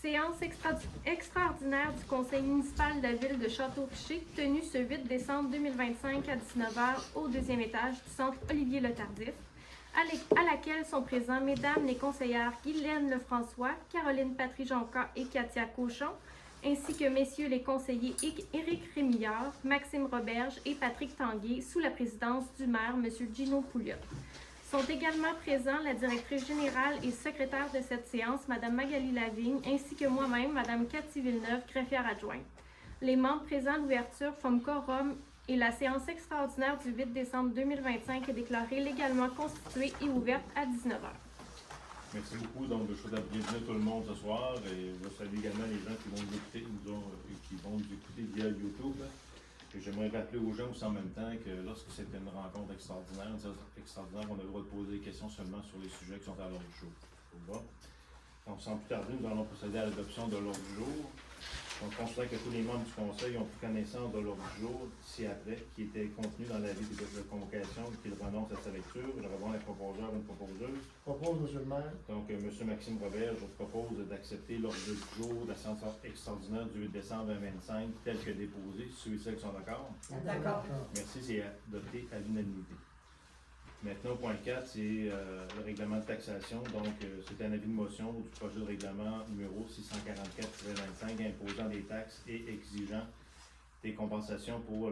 Séance extraordinaire du Conseil municipal de la ville de Château-Richer, tenue ce 8 décembre 2025 à 19h au deuxième étage du centre Olivier-Le-Tardif, à laquelle sont présents mesdames les conseillères Guylaine Lefrançois, Caroline Patry-Jonca et Katia Cauchon, ainsi que messieurs les conseillers Éric Rémillard, Maxime Roberge et Patrick Tanguay, sous la présidence du maire, M. Gino Pouliot. Sont également présents la directrice générale et secrétaire de cette séance, Mme Magali Lavigne, ainsi que moi-même, Mme Cathy Villeneuve, greffière adjointe. Les membres présents à l'ouverture forment quorum et la séance extraordinaire du 8 décembre 2025 est déclarée légalement constituée et ouverte à 19h. Merci beaucoup. Donc, je souhaite la bienvenue à tout le monde ce soir et je salue également les gens qui vont nous écouter, qui vont nous écouter via YouTube. Et j'aimerais rappeler aux gens aussi en même temps que lorsque c'est une rencontre extraordinaire, on a le droit de poser des questions seulement sur les sujets qui sont à l'ordre du jour. Donc, sans plus tarder, nous allons procéder à l'adoption de l'ordre du jour. Donc, considère que tous les membres du Conseil ont pris connaissance de l'ordre du jour ci-après, qui était contenu dans l'avis de convocation, qu'ils renoncent à sa lecture. Je réponds à un proposeur ou une proposeuse. Propose, M. le maire. Donc, M. Maxime Robert, je propose d'accepter l'ordre du jour de la séance extraordinaire du 8 décembre 2025 tel que déposé. Ceux et celles qui sont d'accord? D'accord. Merci, c'est adopté à l'unanimité. Maintenant, au point 4, c'est le règlement de taxation. Donc, c'est un avis de motion du projet de règlement numéro 644-25 imposant des taxes et exigeant des compensations pour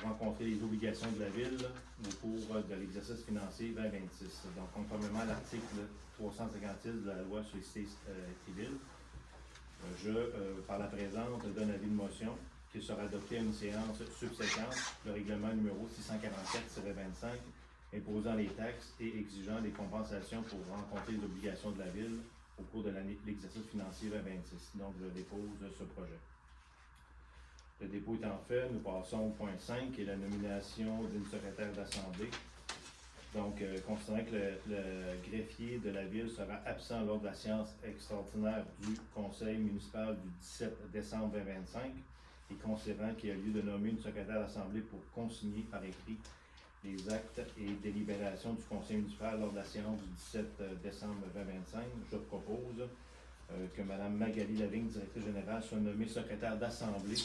rencontrer les obligations de la Ville au cours de l'exercice financier 2026. Donc, conformément à l'article 356 de la loi sur les cités civiles, par la présente, donne avis de motion qui sera adopté à une séance subséquente, le règlement numéro 644-25, imposant les taxes et exigeant des compensations pour rencontrer les obligations de la Ville au cours de l'exercice financier 2026. Donc, je dépose ce projet. Le dépôt étant fait, nous passons au point 5, qui est la nomination d'une secrétaire d'Assemblée. Donc, considérant que le greffier de la Ville sera absent lors de la séance extraordinaire du Conseil municipal du 17 décembre 2025 et considérant qu'il y a lieu de nommer une secrétaire d'Assemblée pour consigner par écrit les actes et délibérations du Conseil municipal lors de la séance du 17 décembre 2025, je propose que Mme Magali Lavigne, directrice générale, soit nommée secrétaire d'Assemblée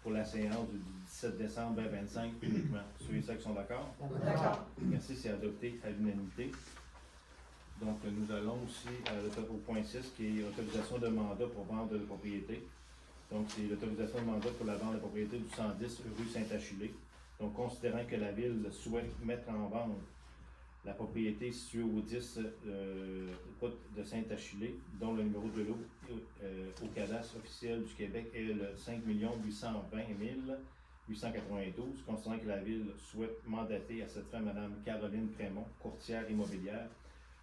pour la séance du 17 décembre 2025 uniquement. Ceux et celles qui sont d'accord? D'accord. Merci, c'est adopté à l'unanimité. Donc, nous allons aussi au point 6, qui est l'autorisation de mandat pour vente de propriété. Donc, c'est l'autorisation de mandat pour la vente de propriété du 110 rue Saint-Achillé. Donc, considérant que la Ville souhaite mettre en vente la propriété située au 10 route de Saint-Achillé, dont le numéro de lot au cadastre officiel du Québec est le 5 820 892, considérant que la Ville souhaite mandater à cette fin Mme Caroline Prémont, courtière immobilière,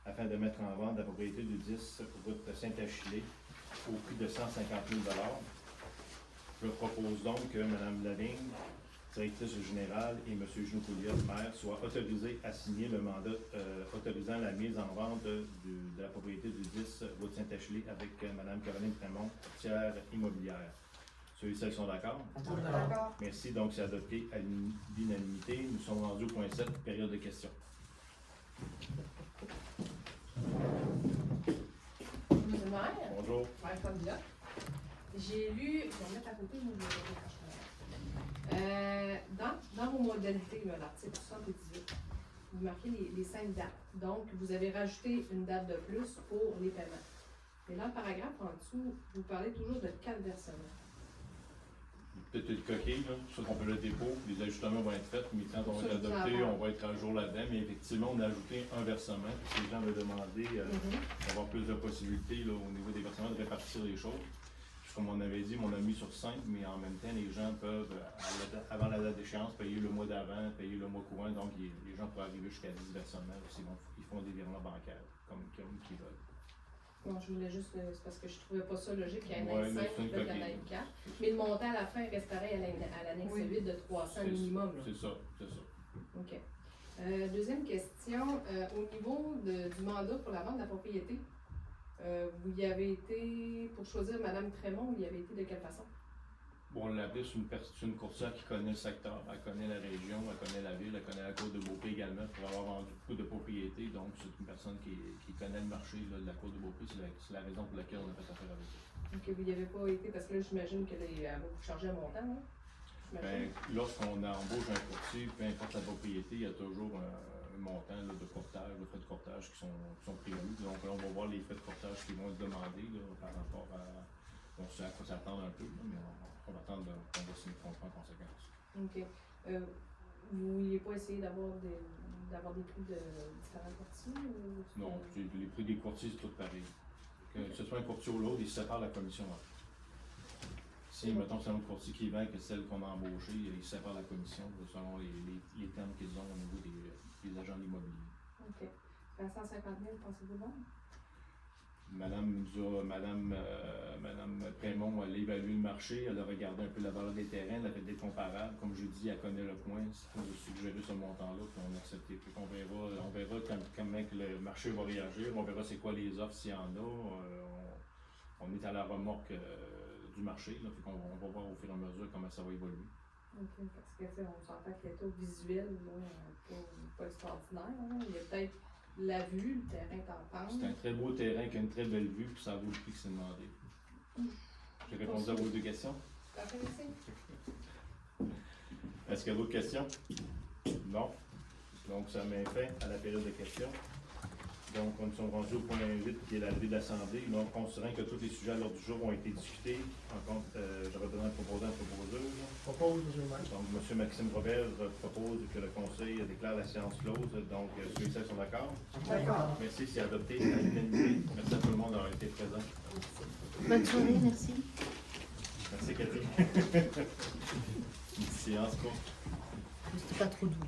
afin de mettre en vente la propriété du 10 route de Saint-Achillé au prix de 150 000 $. Je propose donc que Mme Lavigne, directrice générale, et M. Gino Pouliot, maire, soient autorisés à signer le mandat autorisant la mise en vente de la propriété du 10 route Saint-Achillé avec Mme Caroline Prémont, courtière immobilière. Ceux et celles qui sont d'accord? D'accord. Merci, donc c'est adopté à l'unanimité. Nous sommes rendus au point 7, période de questions. Monsieur le maire, Bonjour. maire Fabiola, j'ai lu, je vais mettre à côté mon dans vos modalités, l'article 78, vous marquez les 5 dates. Donc, vous avez rajouté une date de plus pour les paiements. Mais dans le paragraphe en dessous, vous parlez toujours de 4 versements. Peut-être une coquille, là, c'est sûr qu'on fait le dépôt, les ajustements vont être faits, mais quand on va être adopté, on va être à jour là-dedans. Mais effectivement, on a ajouté un versement. Si les gens veulent demander d'avoir plus de possibilités là, au niveau des versements, de répartir les choses. Puis, comme on avait dit, on a mis sur 5, mais en même temps, les gens peuvent, avant la date d'échéance, payer le mois d'avant, payer le mois courant. Donc, les gens peuvent arriver jusqu'à 10 versements. Ils font des virements bancaires, comme ils veulent. Bon, je voulais juste, c'est parce que je trouvais pas ça logique qu'il y en Ouais, ait 5 et qu'il y en ait 4. Mais le montant à la fin reste pareil à l'annexe 8 de 300 minimum. C'est ça, c'est ça. OK. Deuxième question, au niveau du mandat pour la vente de la propriété, vous y avez été, pour choisir Mme Prémont, vous y avez été de quelle façon? Bon, on l'appelle, c'est une courtière qui connaît le secteur, elle connaît la région, elle connaît la ville, elle connaît la Côte de Beaupré également pour avoir vendu beaucoup de propriétés. Donc, c'est une personne qui connaît le marché là, de la Côte de Beaupré. C'est la raison pour laquelle on a fait affaire avec elle. Donc, vous n'y avez pas été, parce que là, j'imagine qu'elle va vous changer un montant, hein? Ben, lorsqu'on embauche un courtier, peu importe la propriété, il y a toujours un montant là, de courtage, de frais de courtage qui sont prévus. Donc là, on va voir les frais de courtage qui vont être demandés là, par rapport à. On sait à quoi s'attendre un peu, là, mais on va attendre qu'on va signer le contrat en conséquence. OK. Vous ne vouliez pas essayer d'avoir des prix de différents courtiers? Ou... Non, les prix des courtiers, c'est tout pareil. Que ce soit un courtier ou l'autre, ils séparent la commission. Si, mettons, c'est un autre courtier qui vend que celle qu'on a embauchée, ils séparent la commission selon les termes qu'ils ont au niveau des agents de l'immobilier. OK. À 150 000, pensez-vous bon? Madame Prémont, elle a évalué le marché, elle a regardé un peu la valeur des terrains, elle a fait des comparables. Comme je dis, elle connaît le coin, elle a suggéré ce montant-là, puis on a accepté. Puis on verra comment le marché va réagir, on verra c'est quoi les offres s'il y en a. On est à la remorque du marché, là, puis on va voir au fur et à mesure comment ça va évoluer. OK, parce que on s'entend que l'état visuel, là, pas extraordinaire. Hein? Il y a peut-être la vue, le terrain t'en C'est un très beau terrain qui a une très belle vue, puis ça vaut le prix que c'est demandé. J'ai répondu à vos deux questions. Parfait, merci. Est-ce qu'il y a d'autres questions? Non. Donc, ça met fin à la période de questions. Donc, on est rendus au point 8, qui est la levée de l'Assemblée. Donc, considérant que tous les sujets à l'ordre du jour ont été discutés, en compte, j'aurais besoin de proposer un proposeur. Propose, monsieur le maire. Donc, M. Maxime Robert propose que le Conseil déclare la séance close. Donc, ceux et celles sont d'accord? D'accord. Merci, c'est adopté à l'unanimité. Merci à tout le monde d'avoir été présent. Bonne soirée, merci. Merci, Cathy. Une séance courte. Pas trop douloureux.